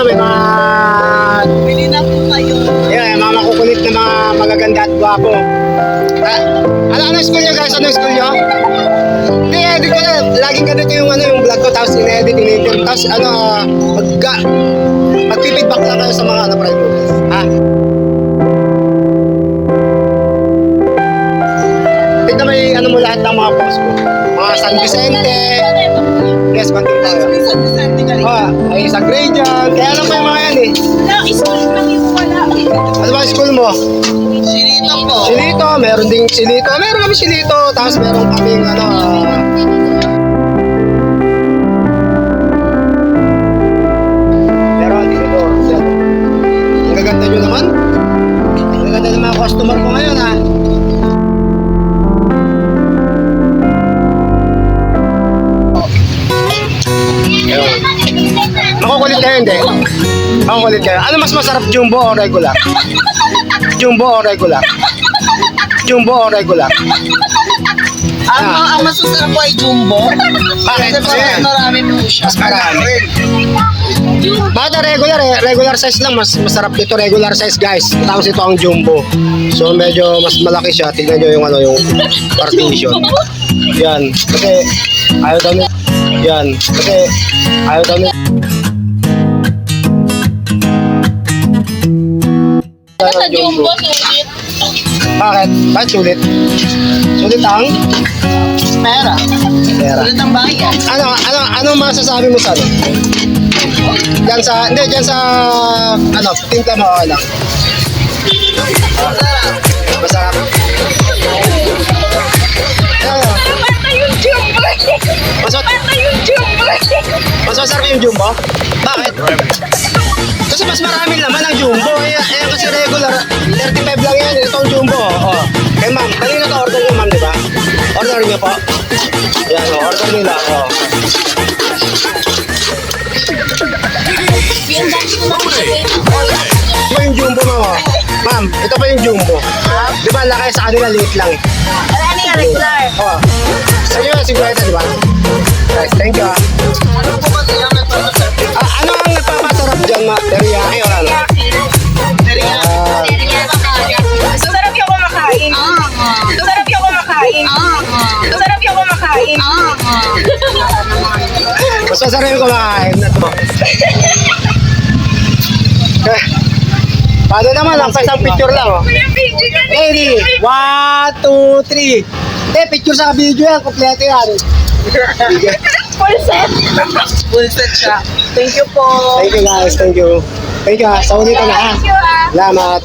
may mga... Bili na po kayo. Yeah, mga makukulit na mga magaganda at gwapo. Ano school nyo guys? Ano school nyo? Hindi, edit ko na. Laging ganito yung vlog ko, tapos in-edit, in-edit. Tapos magpipidback lang kayo sa mga pride mo. Ha? Tignan mo yung mo lahat ng mga post ko. Mga San Vicente. Yes, banting tayo. Ay, sa grade dyan. Kaya alam ko yung mga yan eh. Wala, school lang yung wala. Ano ba school mo? Silito po. Silito, meron ding silito. Meron kami silito. Tapos meron kaming meron dito. Ang gaganda nyo naman. Ang gaganda ng mga customer ko ngayon ha. Makukulit kayo hindi? Makukulit kayo. Ano mas masarap, jumbo o regular? Jumbo o regular? Jumbo o regular? Ang masusarap po ay jumbo. Bakit? Kasi marami po siya. Mas marami. Bakit regular eh? Regular size lang. Mas masarap dito regular size guys. Tapos ito ang jumbo. So medyo mas malaki siya. Tignan nyo yung yung partition. Yan. Kasi ayaw daw nila. Yan. Kasi ayaw daw nila. Sa jumbo, sulit. Bakit? Bakit sulit? Sulit ang? Pera. Pera. Sulit ang bayan. Ano masasabi mo sa Diyan sa tinta mo lang. Masarap. Mas masarap yung jumbo? Bakit? Kasi mas marami naman ang jumbo. Ayan kasi regular, 35 lang yan. Ito ang jumbo. Oh. Kay ma'am, kanina to order nyo ma'am, di ba? Order nyo po. Yan, order nila. Oh. Ito pa yung jumbo ma'am. Ma'am, ito pa yung jumbo. Di ba, laki sa kanila, liit lang. Ano yung regular? Oh. Sa inyo, 50, di ba? Guys, thank you. Ano po kasi yung nagpapasarap? Ano ang nagpapasarap dyan, ma? Teriyaki o ano? Masarap yung kumakain. Masarap yung kumakain. Masarap yung kumakain. Mas masarap yung kumakain na to. Paano naman lang? Isang picture lang, oh. Ready? 1, 2, 3. Hindi, picture sa video yan. Kompleto yan. Full set. Full set siya. Thank you po. Thank you guys. Thank you. Thank you. Sa ulitan na ha. Thank you. Salamat.